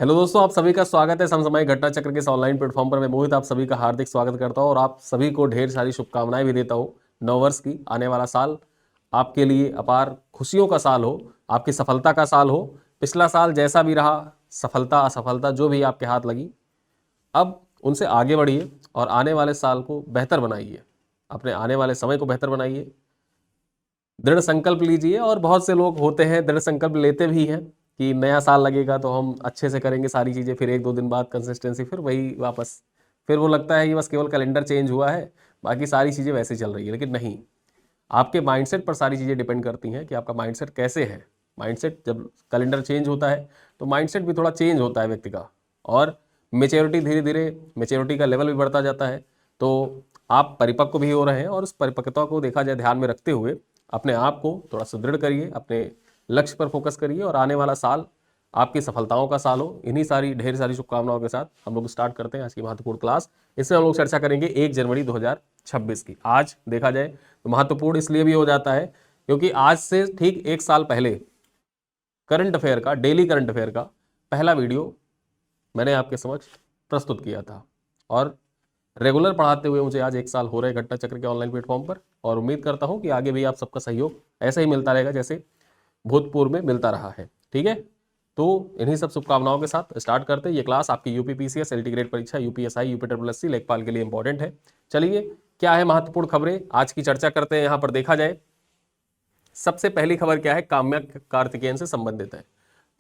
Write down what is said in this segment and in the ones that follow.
Hello दोस्तों, आप सभी का स्वागत है समसामयिक घटना चक्र के इस ऑनलाइन प्लेटफॉर्म पर। मैं मोहित आप सभी का हार्दिक स्वागत करता हूं और आप सभी को ढेर सारी शुभकामनाएं भी देता हूं नववर्ष की। आने वाला साल आपके लिए अपार खुशियों का साल हो, आपकी सफलता का साल हो। पिछला साल जैसा भी रहा, सफलता असफलता जो भी आपके हाथ लगी, अब उनसे आगे बढ़िए और आने वाले साल को बेहतर बनाइए, अपने आने वाले समय को बेहतर बनाइए। दृढ़ संकल्प लीजिए। और बहुत से लोग होते हैं दृढ़ संकल्प लेते भी हैं कि नया साल लगेगा तो हम अच्छे से करेंगे सारी चीज़ें, फिर एक दो दिन बाद कंसिस्टेंसी फिर वही वापस, फिर वो लगता है कि बस केवल कैलेंडर चेंज हुआ है, बाकी सारी चीज़ें वैसे चल रही है। लेकिन नहीं, आपके माइंडसेट पर सारी चीज़ें डिपेंड करती हैं कि आपका माइंडसेट कैसे है। माइंडसेट जब कैलेंडर चेंज होता है तो माइंडसेट भी थोड़ा चेंज होता है व्यक्ति का, और मेच्योरिटी धीरे धीरे मेच्योरिटी का लेवल भी बढ़ता जाता है। तो आप परिपक्व भी हो रहे हैं और उस परिपक्वता को देखा जाए ध्यान में रखते हुए अपने आप को थोड़ा सुदृढ़ करिए, अपने लक्ष्य पर फोकस करिए और आने वाला साल आपकी सफलताओं का साल हो। इन्हीं सारी ढेर सारी शुभकामनाओं के साथ हम लोग स्टार्ट करते हैं आज की महत्वपूर्ण क्लास। इसमें हम लोग चर्चा करेंगे 1 जनवरी 2026 की। आज देखा जाए तो महत्वपूर्ण इसलिए भी हो जाता है क्योंकि आज से ठीक एक साल पहले करंट अफेयर का, डेली करंट अफेयर का पहला वीडियो मैंने आपके समक्ष प्रस्तुत किया था। और रेगुलर पढ़ाते हुए मुझे आज एक साल हो रहे घटना चक्र के ऑनलाइन प्लेटफॉर्म पर, और उम्मीद करता हूं कि आगे भी आप सबका सहयोग ऐसा ही मिलता रहेगा जैसे भूतपूर्व में मिलता रहा है। ठीक है, तो इन्हीं सब शुभकामनाओं के साथ स्टार्ट करते हैं। ये क्लास आपकी यूपीपीसीएस, एलटी ग्रेड परीक्षा, यूपीएसआई, यूपीएससी, लेखपाल के लिए इंपॉर्टेंट है। चलिए, क्या है महत्वपूर्ण खबरें आज की चर्चा करते हैं। यहाँ पर देखा जाए सबसे पहली खबर क्या है, काम्या कार्तिकेयन से संबंधित है।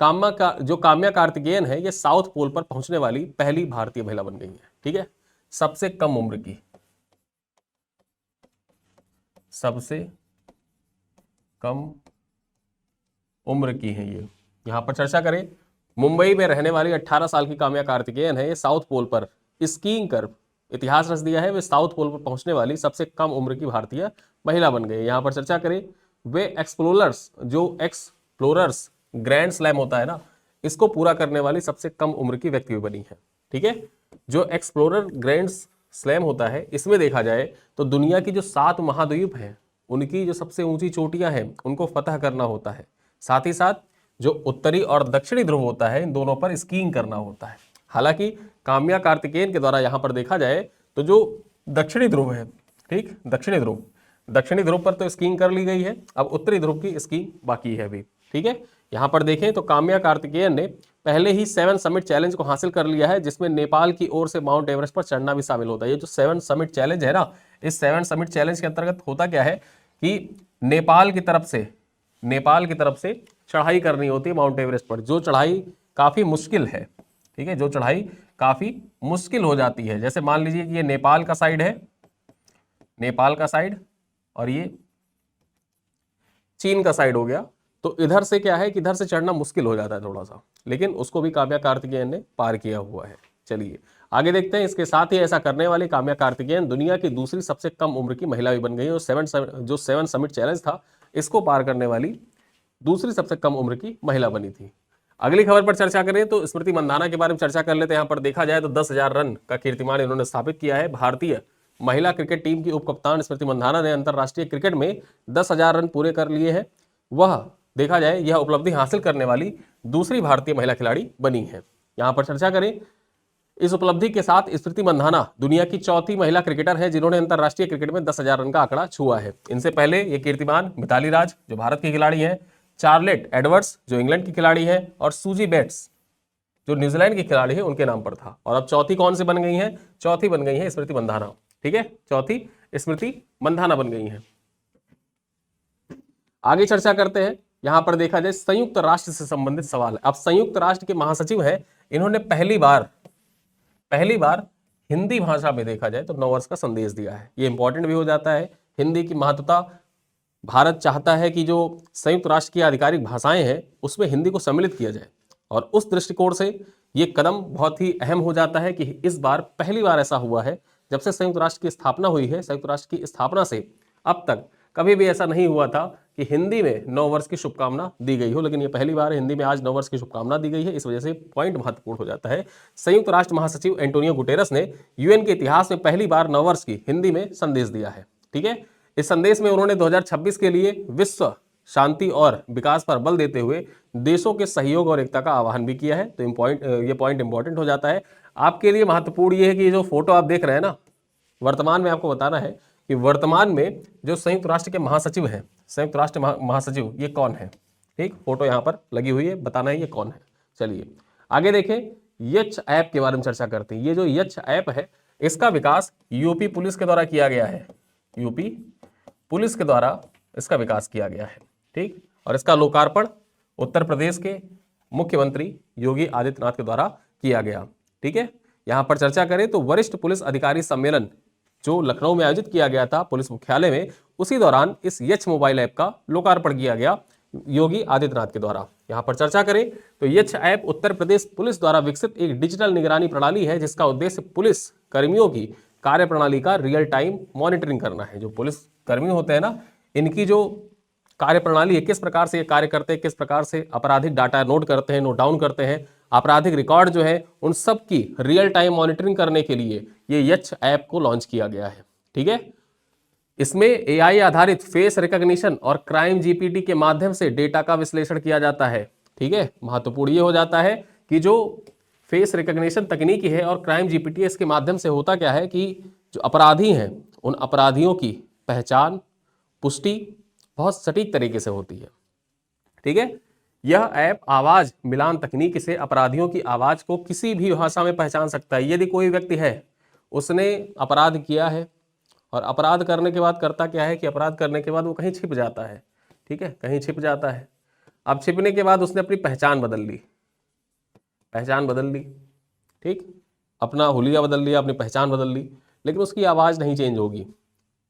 काम्या कार्तिकेयन है, ये साउथ पोल पर पहुंचने वाली पहली भारतीय महिला बन गई है। ठीक है, सबसे कम उम्र की, सबसे कम उम्र की है ये। यहां पर चर्चा करें, मुंबई में रहने वाली 18 साल की काम्या कार्तिकेयन है, ये साउथ पोल पर स्कीइंग कर इतिहास रच दिया है। वे साउथ पोल पर पहुंचने वाली सबसे कम उम्र की भारतीय महिला बन गई। यहां पर चर्चा करें, वे एक्सप्लोरर्स ग्रैंड स्लैम होता है ना, इसको पूरा करने वाली सबसे कम उम्र की व्यक्ति भी बनी है। ठीक है, जो एक्सप्लोरर ग्रैंड स्लैम होता है, इसमें देखा जाए तो दुनिया की जो 7 महाद्वीप हैं उनकी जो सबसे ऊंची चोटियां हैं उनको फतह करना होता है। साथ ही साथ जो उत्तरी और दक्षिणी ध्रुव होता है, इन दोनों पर स्कीइंग करना होता है। हालांकि काम्या कार्तिकेयन के द्वारा यहां पर देखा जाए तो जो दक्षिणी ध्रुव है, ठीक, दक्षिणी ध्रुव पर तो स्कीइंग कर ली गई है, अब उत्तरी ध्रुव की स्कीइंग बाकी है अभी। ठीक है, यहां पर देखें तो काम्या कार्तिकेयन ने पहले ही 7 समिट चैलेंज को हासिल कर लिया है, जिसमें नेपाल की ओर से माउंट एवरेस्ट पर चढ़ना भी शामिल होता है। ये जो 7 समिट चैलेंज है ना, इस 7 समिट चैलेंज के अंतर्गत होता क्या है कि नेपाल की तरफ से चढ़ाई करनी होती है माउंट एवरेस्ट पर, जो चढ़ाई काफी मुश्किल है। ठीक है, जो चढ़ाई काफी मुश्किल हो जाती है। जैसे मान लीजिए कि ये नेपाल का साइड है, नेपाल का साइड, और ये चीन का साइड हो गया। तो इधर से क्या है कि इधर से चढ़ना मुश्किल हो जाता है थोड़ा सा, लेकिन उसको भी काम्या कार्तिकेयन ने पार किया हुआ है। चलिए आगे देखते हैं। इसके साथ ही ऐसा करने वाली काम्या कार्तिकेयन दुनिया की दूसरी सबसे कम उम्र की महिला भी बन गई है। जो 7 समिट चैलेंज था, इसको पार करने वाली दूसरी सबसे कम उम्र की महिला बनी थी। अगली खबर पर चर्चा करें तो स्मृति मंधाना के बारे में चर्चा कर लेते हैं। यहाँ पर देखा जाए तो 10,000 रन का कीर्तिमान इन्होंने स्थापित किया है। भारतीय महिला क्रिकेट टीम की उपकप्तान स्मृति मंधाना ने अंतरराष्ट्रीय क्रिकेट में 10,000 रन पूरे कर लिए हैं। वह देखा जाए यह उपलब्धि हासिल करने वाली दूसरी भारतीय महिला खिलाड़ी बनी है। यहाँ पर चर्चा करें, इस उपलब्धि के साथ स्मृति मंधाना दुनिया की चौथी महिला क्रिकेटर है जिन्होंने अंतरराष्ट्रीय क्रिकेट में 10,000 रन का आंकड़ा छुआ है। इनसे पहले ये कीर्तिमान मिताली राज जो भारत की खिलाड़ी है, चार्लेट एडवर्ड्स जो इंग्लैंड की खिलाड़ी है, और सूजी बेट्स जो न्यूजीलैंड की खिलाड़ी है, उनके नाम पर था। और अब चौथी कौन सी बन गई है? चौथी बन गई है स्मृति मंधाना। ठीक है, चौथी स्मृति मंधाना बन गई है। आगे चर्चा करते हैं। यहां पर देखा जाए संयुक्त राष्ट्र से संबंधित सवाल है। अब संयुक्त राष्ट्र के महासचिव हैं, इन्होंने पहली बार हिंदी भाषा में देखा जाए तो नववर्ष का संदेश दिया है। ये इंपॉर्टेंट भी हो जाता है। हिंदी की महत्वता, भारत चाहता है कि जो संयुक्त राष्ट्र की आधिकारिक भाषाएं हैं उसमें हिंदी को सम्मिलित किया जाए, और उस दृष्टिकोण से ये कदम बहुत ही अहम हो जाता है कि इस बार पहली बार ऐसा हुआ है जब से संयुक्त राष्ट्र की स्थापना हुई है। संयुक्त राष्ट्र की स्थापना से अब तक कभी भी ऐसा नहीं हुआ था कि हिंदी में नववर्ष की शुभकामना दी गई हो, लेकिन ये पहली बार हिंदी में आज नववर्ष की शुभकामना दी गई है। इस वजह से पॉइंट महत्वपूर्ण हो जाता है। संयुक्त राष्ट्र महासचिव एंटोनियो गुटेरस ने यूएन के इतिहास में पहली बार नववर्ष की हिंदी में संदेश दिया है। ठीक है, इस संदेश में उन्होंने 2026 के लिए विश्व शांति और विकास पर बल देते हुए देशों के सहयोग और एकता का आह्वान भी किया है। तो ये पॉइंट इंपॉर्टेंट हो जाता है आपके लिए। महत्वपूर्ण ये है कि ये जो फोटो आप देख रहे हैं ना, वर्तमान में आपको बताना है कि वर्तमान में जो संयुक्त राष्ट्र के महासचिव हैं, संयुक्त राष्ट्र महासचिव ये कौन है। ठीक, फोटो यहाँ पर लगी हुई है, बताना है ये कौन है। चलिए आगे देखें, यक्ष ऐप के बारे में चर्चा करते हैं। ये जो यक्ष ऐप है इसका विकास यूपी पुलिस के द्वारा किया गया है। यूपी पुलिस के द्वारा इसका विकास किया गया है। ठीक, और इसका लोकार्पण उत्तर प्रदेश के मुख्यमंत्री योगी आदित्यनाथ के द्वारा किया गया। ठीक है, यहां पर चर्चा करें तो वरिष्ठ पुलिस अधिकारी सम्मेलन जो लखनऊ में आयोजित किया गया था पुलिस मुख्यालय में, उसी दौरान इस यक्ष मोबाइल ऐप का लोकार्पण किया गया योगी आदित्यनाथ के द्वारा। यहां पर चर्चा करें तो यक्ष ऐप उत्तर प्रदेश पुलिस द्वारा विकसित एक डिजिटल निगरानी प्रणाली है जिसका उद्देश्य पुलिस कर्मियों की कार्यप्रणाली का रियल टाइम मॉनिटरिंग करना है। जो पुलिस कर्मी होते हैं ना, इनकी जो कार्यप्रणाली है, किस प्रकार से ये कार्य करते हैं, किस प्रकार से आपराधिक डाटा नोट करते हैं, नोट डाउन करते हैं, आपराधिक रिकॉर्ड जो है उन सब की रियल टाइम मॉनिटरिंग करने के लिए ये यक्ष ऐप को लॉन्च किया गया है। ठीक है, इसमें एआई आधारित फेस रिकॉग्निशन और क्राइम जीपीटी के माध्यम से डेटा का विश्लेषण किया जाता है। ठीक है, महत्वपूर्ण ये हो जाता है कि जो फेस रिकॉग्निशन तकनीकी है और क्राइम जीपीटी, इसके माध्यम से होता क्या है कि जो अपराधी हैं उन अपराधियों की पहचान, पुष्टि बहुत सटीक तरीके से होती है। ठीक है, यह ऐप आवाज मिलान तकनीक से अपराधियों की आवाज को किसी भी भाषा में पहचान सकता है। यदि कोई व्यक्ति है उसने अपराध किया है और अपराध करने के बाद करता क्या है कि अपराध करने के बाद वो कहीं छिप जाता है। ठीक है, कहीं छिप जाता है। अब छिपने के बाद उसने अपनी पहचान बदल ली, पहचान बदल ली। ठीक, अपना हुलिया बदल लिया, अपनी पहचान बदल ली, लेकिन उसकी आवाज़ नहीं चेंज होगी,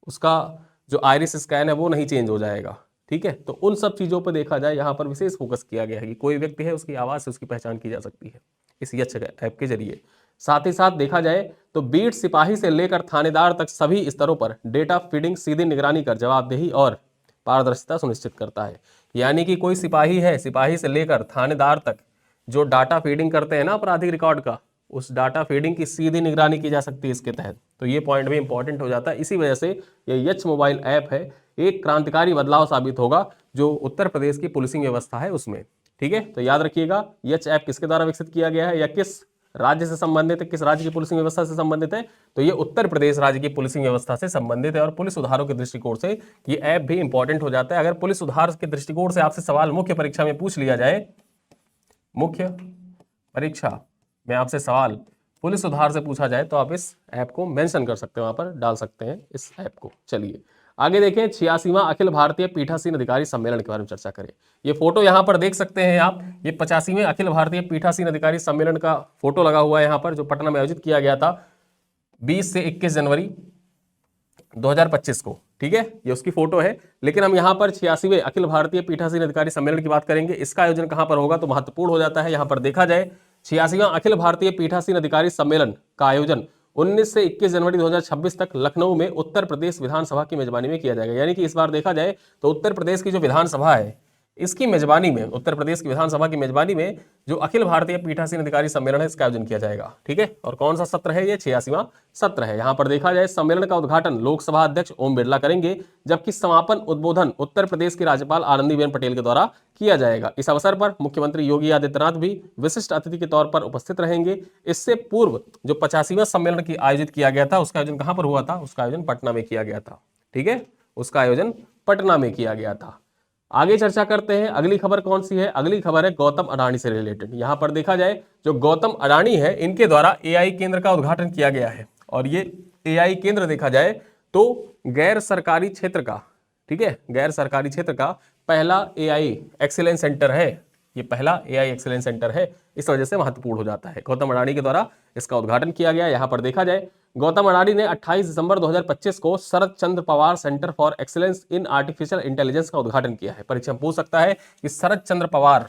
उसका जो आइरिस स्कैन है वो नहीं चेंज हो जाएगा। ठीक है, तो उन सब चीज़ों पर देखा जाए यहाँ पर विशेष फोकस किया गया है कि कोई व्यक्ति है उसकी आवाज़ से उसकी पहचान की जा सकती है इस यक्ष ऐप के जरिए। साथ ही साथ देखा जाए तो बीट सिपाही से लेकर थानेदार तक सभी स्तरों पर डेटा फीडिंग सीधी निगरानी कर जवाबदेही और पारदर्शिता सुनिश्चित करता है। यानी कि कोई सिपाही है, सिपाही से लेकर थानेदार तक जो डाटा फीडिंग करते हैं ना आपराधिक रिकॉर्ड का, उस डाटा फीडिंग की सीधी निगरानी की जा सकती है इसके तहत। तो ये पॉइंट भी इंपॉर्टेंट हो जाता है। इसी वजह से ये यक्ष मोबाइल ऐप है एक क्रांतिकारी बदलाव साबित होगा जो उत्तर प्रदेश की पुलिसिंग व्यवस्था है उसमें। ठीक है, तो याद रखिएगा यक्ष ऐप किसके द्वारा विकसित किया गया है या किस राज्य से संबंधित है, किस राज्य की पुलिसिंग व्यवस्था से संबंधित है, तो ये उत्तर प्रदेश राज्य की पुलिसिंग व्यवस्था से संबंधित है। और पुलिस सुधारों के दृष्टिकोण से ये ऐप भी इंपॉर्टेंट हो जाता है। अगर पुलिस सुधार के दृष्टिकोण से आपसे सवाल मुख्य परीक्षा में पूछ लिया जाए, मुख्य परीक्षा में आपसे सवाल पुलिस सुधार से पूछा जाए तो आप इस ऐप को मेंशन कर सकते हैं, वहां पर डाल सकते हैं इस ऐप को। चलिए आगे देखें, 86वां अखिल भारतीय पीठासीन अधिकारी सम्मेलन के बारे में चर्चा करें। ये फोटो यहाँ पर देख सकते हैं आप, ये 85वें अखिल भारतीय पीठासीन अधिकारी सम्मेलन का फोटो लगा हुआ है यहाँ पर, जो पटना में आयोजित किया गया था 20 से 21 जनवरी 2025 को। ठीक है, ये उसकी फोटो है। लेकिन हम यहाँ पर 86वें अखिल भारतीय पीठासीन अधिकारी सम्मेलन की बात करेंगे। इसका आयोजन कहाँ पर होगा तो महत्वपूर्ण हो जाता है। यहाँ पर देखा जाए 86वां अखिल भारतीय पीठासीन अधिकारी सम्मेलन का आयोजन 19 से 21 जनवरी 2026 तक लखनऊ में उत्तर प्रदेश विधानसभा की मेजबानी में किया जाएगा। यानी कि इस बार देखा जाए तो उत्तर प्रदेश की जो विधानसभा है इसकी मेजबानी में, उत्तर प्रदेश की विधानसभा की मेजबानी में जो अखिल भारतीय पीठासीन अधिकारी सम्मेलन है इसका आयोजन किया जाएगा। ठीक है, और कौन सा सत्र है ये? 86वां सत्र है। यहाँ पर देखा जाए सम्मेलन का उद्घाटन लोकसभा अध्यक्ष ओम बिरला करेंगे, जबकि समापन उद्बोधन उत्तर प्रदेश की राज्यपाल आनंदीबेन पटेल के द्वारा किया जाएगा। इस अवसर पर मुख्यमंत्री योगी आदित्यनाथ भी विशिष्ट अतिथि के तौर पर उपस्थित रहेंगे। इससे पूर्व जो 85वां सम्मेलन की आयोजित किया गया था उसका आयोजन कहाँ पर हुआ था? उसका आयोजन पटना में किया गया था। ठीक है, उसका आयोजन पटना में किया गया था। आगे चर्चा करते हैं, अगली खबर कौन सी है? अगली खबर है गौतम अडानी से रिलेटेड। यहां पर देखा जाए जो गौतम अडानी है इनके द्वारा एआई केंद्र का उद्घाटन किया गया है। और ये एआई केंद्र देखा जाए तो गैर सरकारी क्षेत्र का, ठीक है, गैर सरकारी क्षेत्र का पहला एआई एक्सीलेंस सेंटर है। ये पहला एआई एक्सीलेंस सेंटर है, इस वजह से महत्वपूर्ण हो जाता है। गौतम अडानी के द्वारा इसका उद्घाटन किया गया। यहां पर देखा जाए गौतम अडानी ने 28 दिसंबर 2025 को Sharad Chandra Pawar centre for excellence in artificial intelligence का उद्घाटन किया है। परीक्षा में पूछ सकता है कि Sharad Chandra Pawar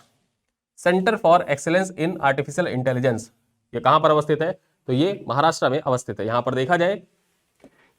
centre for excellence in artificial intelligence ये कहां पर अवस्थित है? तो ये महाराष्ट्र में अवस्थित है। यहां पर देखा जाए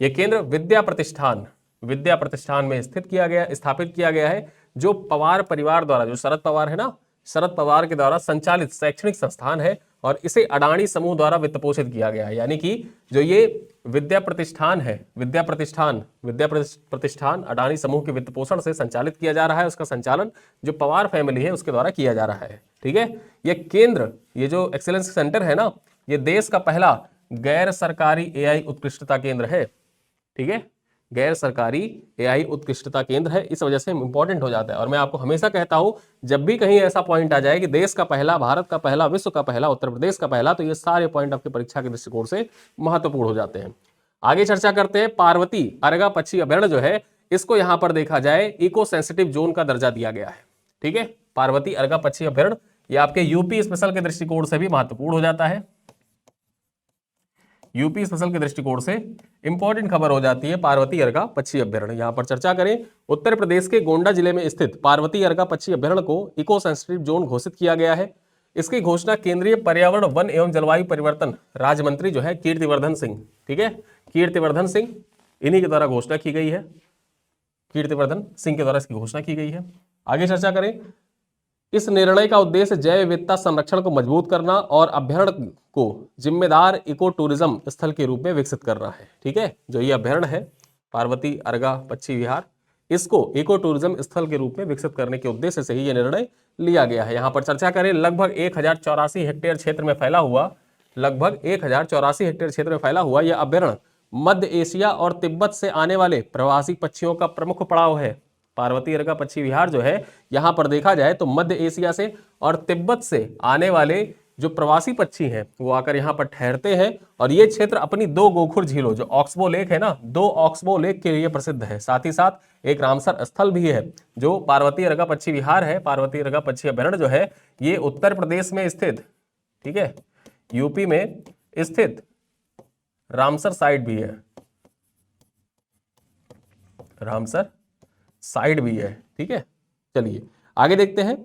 ये केंद्र विद्या प्रतिष्ठान में स्थापित किया गया है, जो पवार परिवार द्वारा, जो शरद पवार है ना, शरद पवार के द्वारा संचालित शैक्षणिक संस्थान है और इसे अडानी समूह द्वारा वित्त पोषित किया गया है। यानी कि जो ये विद्या प्रतिष्ठान है, विद्या प्रतिष्ठान अडानी समूह के वित्त पोषण से संचालित किया जा रहा है। उसका संचालन जो पवार फैमिली है उसके द्वारा किया जा रहा है। ठीक है, ये केंद्र, ये जो एक्सेलेंस सेंटर है ना, ये देश का पहला गैर सरकारी एआई उत्कृष्टता केंद्र है। ठीक है, गैर सरकारी एआई उत्कृष्टता केंद्र है, इस वजह से इंपॉर्टेंट हो जाता है। और मैं आपको हमेशा कहता हूं, जब भी कहीं ऐसा पॉइंट आ जाए कि देश का पहला, भारत का पहला, विश्व का पहला, उत्तर प्रदेश का पहला, तो ये सारे पॉइंट आपकी परीक्षा के दृष्टिकोण से महत्वपूर्ण हो जाते हैं। आगे चर्चा करते हैं। पार्वती अर्गा पक्षी अभयारण्य जो है, इसको यहां पर देखा जाए इको सेंसिटिव जोन का दर्जा दिया गया है। ठीक है, पार्वती अर्गा पक्षी अभयारण्य ये आपके यूपी स्पेशल के दृष्टिकोण से भी महत्वपूर्ण हो जाता है। यूपी स्पेशल के दृष्टिकोण से इंपॉर्टेंट खबर हो जाती है पार्वती अर्गा पक्षी अभयारण्य। यहां पर चर्चा करें, उत्तर प्रदेश के गोंडा जिले में स्थित पार्वती अर्गा पक्षी अभयारण्य को इको सेंसिटिव जोन घोषित किया गया है। इसकी घोषणा केंद्रीय पर्यावरण, वन एवं जलवायु परिवर्तन राज्य मंत्री जो है कीर्तिवर्धन सिंह, ठीक है, कीर्तिवर्धन सिंह, इन्हीं के द्वारा घोषणा की गई है। कीर्तिवर्धन सिंह के द्वारा इसकी घोषणा की गई है। आगे चर्चा करें, इस निर्णय का उद्देश्य जैव विविधता संरक्षण को मजबूत करना और अभयारण्य को जिम्मेदार इको टूरिज्म स्थल के रूप में विकसित करना है। ठीक है, जो ये अभयारण्य है पार्वती अर्गा पक्षी विहार, इसको इको टूरिज्म स्थल के रूप में विकसित करने के उद्देश्य से ही यह निर्णय लिया गया है। यहां पर चर्चा करें, लगभग 1084 हेक्टेयर क्षेत्र में फैला हुआ, लगभग 1084 हेक्टेयर क्षेत्र में फैला हुआ यह अभयारण्य मध्य एशिया और तिब्बत से आने वाले प्रवासी पक्षियों का प्रमुख पड़ाव है। पार्वती अर्गा पक्षी विहार जो है, यहां पर देखा जाए तो मध्य एशिया से और तिब्बत से आने वाले जो प्रवासी पक्षी हैं वो आकर यहां पर ठहरते हैं। और ये क्षेत्र अपनी 2 गोखुर झीलों, जो ऑक्सबो लेक है ना, 2 ऑक्सबो लेक के लिए प्रसिद्ध है। साथ ही साथ एक रामसर स्थल भी है। जो पार्वती अर्गा पक्षी विहार है, पार्वती अर्गा पक्षी अभयारण्य जो है, ये उत्तर प्रदेश में स्थित, ठीक है, यूपी में स्थित रामसर साइट भी है, रामसर साइड भी है। ठीक है, चलिए आगे देखते हैं,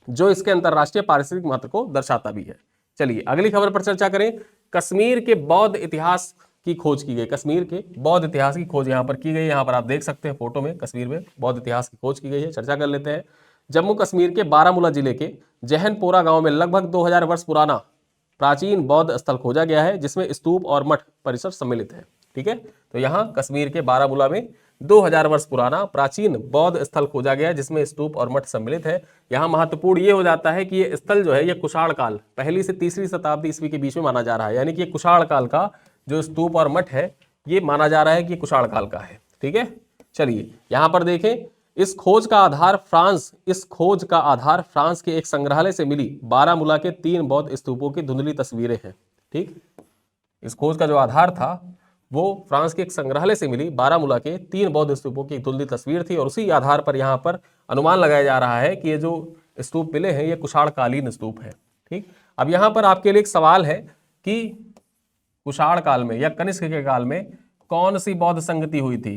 जो इसके अंतरराष्ट्रीय पारिस्थितिक महत्व को दर्शाता भी है। चलिए अगली खबर पर चर्चा करें। कश्मीर के बौद्ध इतिहास की खोज की गई। कश्मीर के बौद्ध इतिहास की खोज यहां पर की गई। यहां पर आप देख सकते हैं फोटो में, कश्मीर में बौद्ध इतिहास की खोज की गई है। चर्चा कर लेते हैं। जम्मू कश्मीर के बारामूला जिले के जहनपोरा गांव में लगभग 2000 वर्ष पुराना प्राचीन बौद्ध स्थल खोजा गया है, जिसमें स्तूप और मठ परिसर सम्मिलित है। ठीक है, तो यहाँ कश्मीर के बारामूला में 2000 वर्ष पुराना प्राचीन बौद्ध स्थल खोजा गया है, जिसमें स्तूप और मठ सम्मिलित है। यहाँ महत्वपूर्ण ये हो जाता है कि ये स्थल जो है, ये कुषाण काल, 1ली से 3री शताब्दी ईस्वी के बीच में माना जा रहा है। यानी कि ये कुषाण काल का जो स्तूप और मठ है, ये माना जा रहा है कि कुषाण काल का है। ठीक है, चलिए यहाँ पर देखें, इस खोज का आधार फ्रांस के एक संग्रहालय से मिली बारामूला के 3 बौद्ध स्तूपों की धुंधली तस्वीरें हैं। ठीक, इस खोज का जो आधार था वो फ्रांस के एक संग्रहालय से मिली बारामूला के 3 बौद्ध स्तूपों की एक धुंधली तस्वीर थी। और उसी आधार पर यहाँ पर अनुमान लगाया जा रहा है कि ये जो स्तूप मिले हैं ये कुषाणकालीन स्तूप है। ठीक, अब यहाँ पर आपके लिए एक सवाल है कि कुषाण काल में या कनिष्क के काल में कौन सी बौद्ध संगति हुई थी?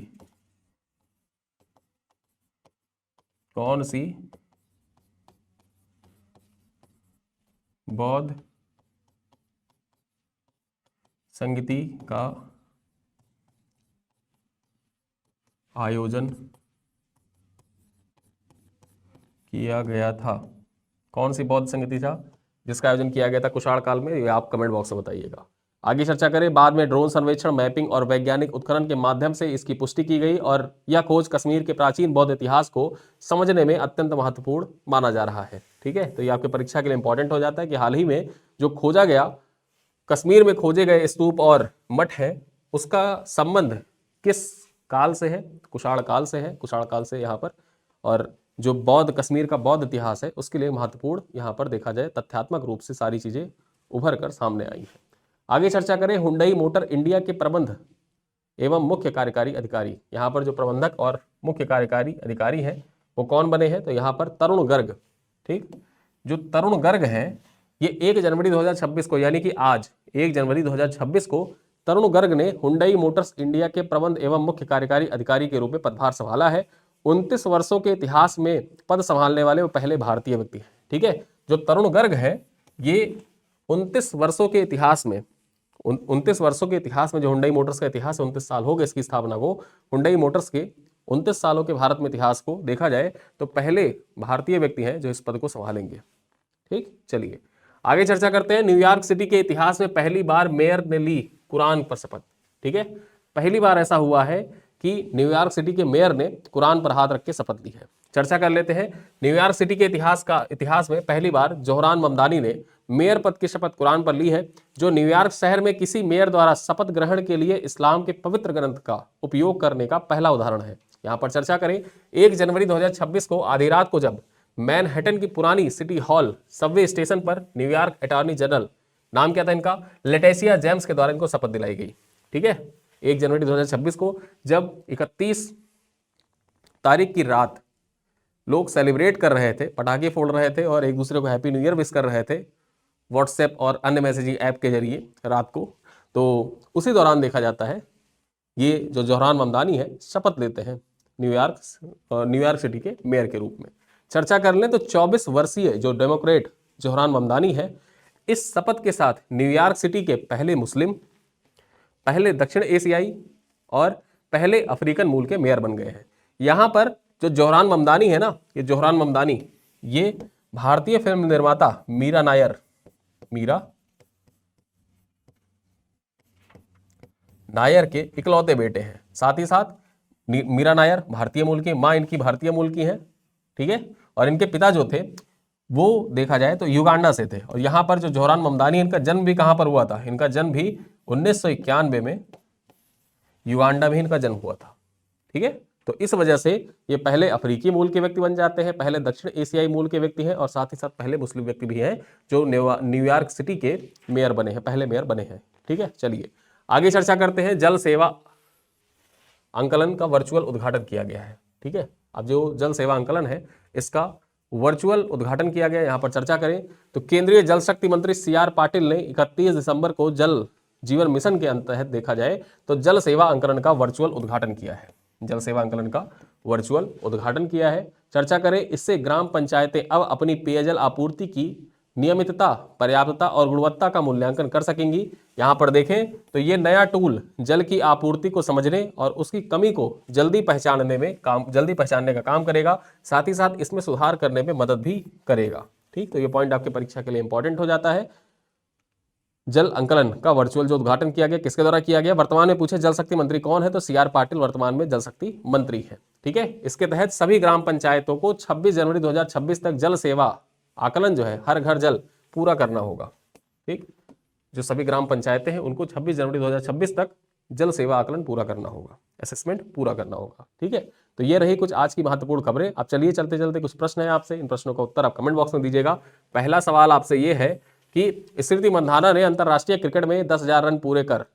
कौन सी बौद्ध संगति का आयोजन किया गया था? कौन सी बौद्ध संगति था जिसका आयोजन किया गया था कुषाण काल में? ये आप कमेंट बॉक्स में बताइएगा। आगे चर्चा करें। बाद में ड्रोन सर्वेक्षण, मैपिंग और वैज्ञानिक उत्खनन के माध्यम से इसकी पुष्टि की गई और यह खोज कश्मीर के प्राचीन बौद्ध इतिहास को समझने में अत्यंत महत्वपूर्ण माना जा रहा है। ठीक है, तो ये आपके परीक्षा के लिए इंपॉर्टेंट हो जाता है कि हाल ही में जो खोजा गया, कश्मीर में खोजे गए स्तूप और मठ है, उसका संबंध किस काल से है? कुषाण काल से है। कुषाण काल से यहाँ पर, और जो बौद्ध कश्मीर का बौद्ध इतिहास है उसके लिए महत्वपूर्ण यहाँ पर देखा जाए तथ्यात्मक रूप से सारी चीजें उभर कर सामने आई है। आगे चर्चा करें। हुंडई मोटर इंडिया के प्रबंध एवं मुख्य कार्यकारी अधिकारी, यहाँ पर जो प्रबंधक और मुख्य कार्यकारी अधिकारी हैं वो कौन बने हैं? तो यहाँ पर तरुण गर्ग। ठीक, जो तरुण गर्ग हैं ये 1 जनवरी 2026 को, यानी कि आज 1 जनवरी 2026 को तरुण गर्ग ने हुंडई मोटर्स इंडिया के प्रबंध एवं मुख्य कार्यकारी अधिकारी के रूप में पदभार संभाला है। 29 वर्षों के इतिहास में पद संभालने वाले वो पहले भारतीय व्यक्ति हैं। ठीक है, जो तरुण गर्ग है ये 29 वर्षों के इतिहास में, 29 वर्षों के इतिहास में जो हुंडई मोटर्स का इतिहास है, 29 साल हो गए इसकी स्थापना को, हुंडई मोटर्स के 29 सालों के भारत में इतिहास को देखा जाए तो पहले भारतीय व्यक्ति हैं जो इस पद को संभालेंगे। ठीक, चलिए आगे चर्चा करते हैं। न्यूयॉर्क सिटी के इतिहास में पहली बार मेयर ने ली कुरान पर शपथ। ठीक है, पहली बार ऐसा हुआ है कि न्यूयॉर्क सिटी के मेयर ने कुरान पर हाथ रख के शपथ ली है। चर्चा कर लेते हैं। न्यूयॉर्क सिटी के इतिहास में पहली बार जोहरान ममदानी ने मेयर पद की शपथ कुरान पर ली है, जो न्यूयॉर्क शहर में किसी मेयर द्वारा शपथ ग्रहण के लिए इस्लाम के पवित्र ग्रंथ का उपयोग करने का पहला उदाहरण है। यहां पर चर्चा करें, 1 जनवरी 2026 को आधी रात को जब मैनहट्टन की पुरानी सिटी हॉल सबवे स्टेशन पर न्यूयॉर्क अटॉर्नी जनरल, नाम क्या था इनका, लेटेसिया जेम्स के द्वारा इनको शपथ दिलाई गई। ठीक है, 1 जनवरी 2026 को जब 31 तारीख की रात लोग सेलिब्रेट कर रहे थे, पटाखे फोड़ रहे थे और एक दूसरे को हैप्पी न्यू ईयर विश कर रहे थे व्हाट्सएप और अन्य मैसेजिंग ऐप के जरिए रात को, तो उसी दौरान देखा जाता है ये जो जोहरान ममदानी है शपथ लेते हैं न्यूयॉर्क सिटी के मेयर के रूप में। चर्चा कर लें तो 24 वर्षीय जो डेमोक्रेट जोहरान ममदानी है, इस शपथ के साथ न्यूयॉर्क सिटी के पहले मुस्लिम, पहले दक्षिण एशियाई और पहले अफ्रीकन मूल के मेयर बन गए हैं। यहां पर जो जोहरान ममदानी है ना, ये जोहरान ममदानी ये भारतीय फिल्म निर्माता मीरा नायर के इकलौते बेटे हैं। साथ ही साथ मीरा नायर भारतीय मूल की, मां इनकी भारतीय मूल की है। ठीक है, और इनके पिता जो थे वो देखा जाए तो युगांडा से थे। और यहां पर जो जोहरान ममदानी, इनका जन्म भी कहां पर हुआ था, इनका जन्म भी 1991 में युगांडा में इनका जन्म हुआ था। ठीक है, तो इस वजह से ये पहले अफ्रीकी मूल के व्यक्ति बन जाते हैं, पहले दक्षिण एशियाई मूल के व्यक्ति हैं और साथ ही साथ पहले मुस्लिम व्यक्ति भी हैं जो न्यूयॉर्क सिटी के मेयर बने हैं, पहले मेयर बने हैं। ठीक है, चलिए आगे चर्चा करते हैं। जल सेवा आंकलन का वर्चुअल उद्घाटन किया गया है। ठीक है, अब जो जल सेवा आंकलन है इसका वर्चुअल उद्घाटन किया गया। यहां पर चर्चा करें तो केंद्रीय जल शक्ति मंत्री CR पाटिल ने 31 दिसंबर को जल जीवन मिशन के तहत देखा जाए तो जल सेवा आंकलन का वर्चुअल उद्घाटन किया है। जल सेवा आंकलन का वर्चुअल उद्घाटन किया है। चर्चा करें, इससे ग्राम पंचायतें अब अपनी पेयजल आपूर्ति की नियमितता, पर्याप्तता और गुणवत्ता का मूल्यांकन कर सकेंगी। यहां पर देखें तो ये नया टूल जल की आपूर्ति को समझने और उसकी कमी को जल्दी पहचानने का काम करेगा, साथ ही साथ इसमें सुधार करने में मदद भी करेगा। ठीक, तो ये पॉइंट आपके परीक्षा के लिए इंपॉर्टेंट हो जाता है। जल आंकलन का वर्चुअल जो उद्घाटन किया गया, किसके द्वारा किया गया, वर्तमान में पूछे जल शक्ति मंत्री कौन है तो CR पाटिल वर्तमान में जल शक्ति मंत्री है। ठीक है, इसके तहत सभी ग्राम पंचायतों को 26 जनवरी 2026 तक जल सेवा आकलन जो है हर घर जल पूरा करना होगा। ठीक, जो सभी ग्राम पंचायतें हैं उनको 26 जनवरी 2026 तक जल सेवा आकलन पूरा करना होगा, असेसमेंट पूरा करना होगा। ठीक है, तो ये रही कुछ आज की महत्वपूर्ण खबरें। अब चलिए चलते चलते कुछ प्रश्न है आपसे, इन प्रश्नों का उत्तर आप कमेंट बॉक्स में दीजिएगा। पहला सवाल आपसे ये है कि स्मृति मंधाना ने अंतरराष्ट्रीय क्रिकेट में 10,000 रन पूरे कर,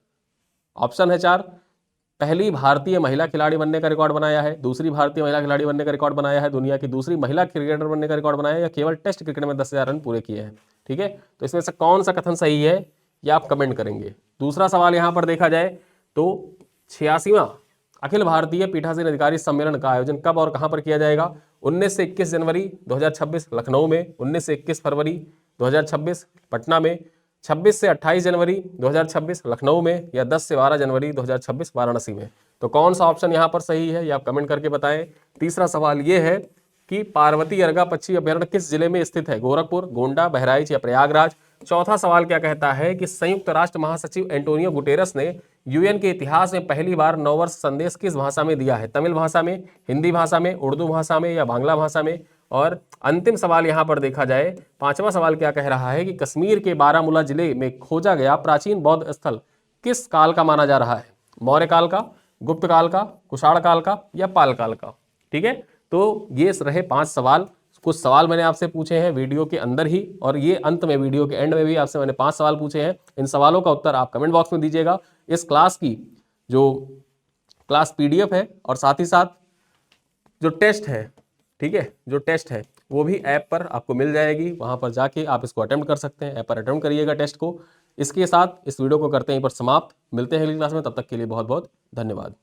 ऑप्शन है 4, पहली भारतीय महिला खिलाड़ी बनने का रिकॉर्ड बनाया है, दूसरी भारतीय महिला खिलाड़ी बनने का रिकॉर्ड बनाया है, दुनिया की दूसरी महिला क्रिकेटर बनने का रिकॉर्ड बनाया है, या केवल टेस्ट क्रिकेट में 10,000 रन पूरे किए हैं। ठीक है, तो इसमें से कौन सा कथन सही है ये आप कमेंट करेंगे। दूसरा सवाल यहां पर देखा जाए तो 86वां अखिल भारतीय पीठासीन अधिकारी सम्मेलन का आयोजन कब और कहां पर किया जाएगा, 19 से 21 जनवरी 2026 लखनऊ में, 19 से 21 फरवरी 2026 पटना में, 26 से 28 जनवरी 2026 लखनऊ में, या 10 से 12 जनवरी 2026 वाराणसी में। तो कौन सा ऑप्शन यहां पर सही है ये आप कमेंट करके बताएं। तीसरा सवाल ये है कि पार्वती अर्गा पक्षी अभ्यारण्य किस जिले में स्थित है, गोरखपुर, गोंडा, बहराइच या प्रयागराज। चौथा सवाल क्या कहता है कि संयुक्त राष्ट्र महासचिव एंटोनियो गुटेरस ने UN के इतिहास में पहली बार नववर्ष संदेश किस भाषा में दिया है, तमिल भाषा में, हिंदी भाषा में, उर्दू भाषा में या बांग्ला भाषा में। और अंतिम सवाल यहां पर देखा जाए, पांचवा सवाल क्या कह रहा है कि कश्मीर के बारामूला जिले में खोजा गया प्राचीन बौद्ध स्थल किस काल का माना जा रहा है, मौर्य काल का, गुप्त काल का, कुषाण काल का या पाल काल का। ठीक है, तो ये रहे 5 सवाल। कुछ सवाल मैंने आपसे पूछे हैं वीडियो के अंदर ही, और ये अंत में वीडियो के एंड में भी आपसे मैंने 5 सवाल पूछे हैं। इन सवालों का उत्तर आप कमेंट बॉक्स में दीजिएगा। इस क्लास की जो क्लास PDF है और साथ ही साथ जो टेस्ट है, ठीक है, जो टेस्ट है वो भी ऐप पर आपको मिल जाएगी, वहां पर जाके आप इसको अटेम्प्ट कर सकते हैं। ऐप पर अटेम्प्ट करिएगा टेस्ट को। इसके साथ इस वीडियो को करते हैं यहीं पर समाप्त। मिलते हैं अगली क्लास में, तब तक के लिए बहुत बहुत धन्यवाद।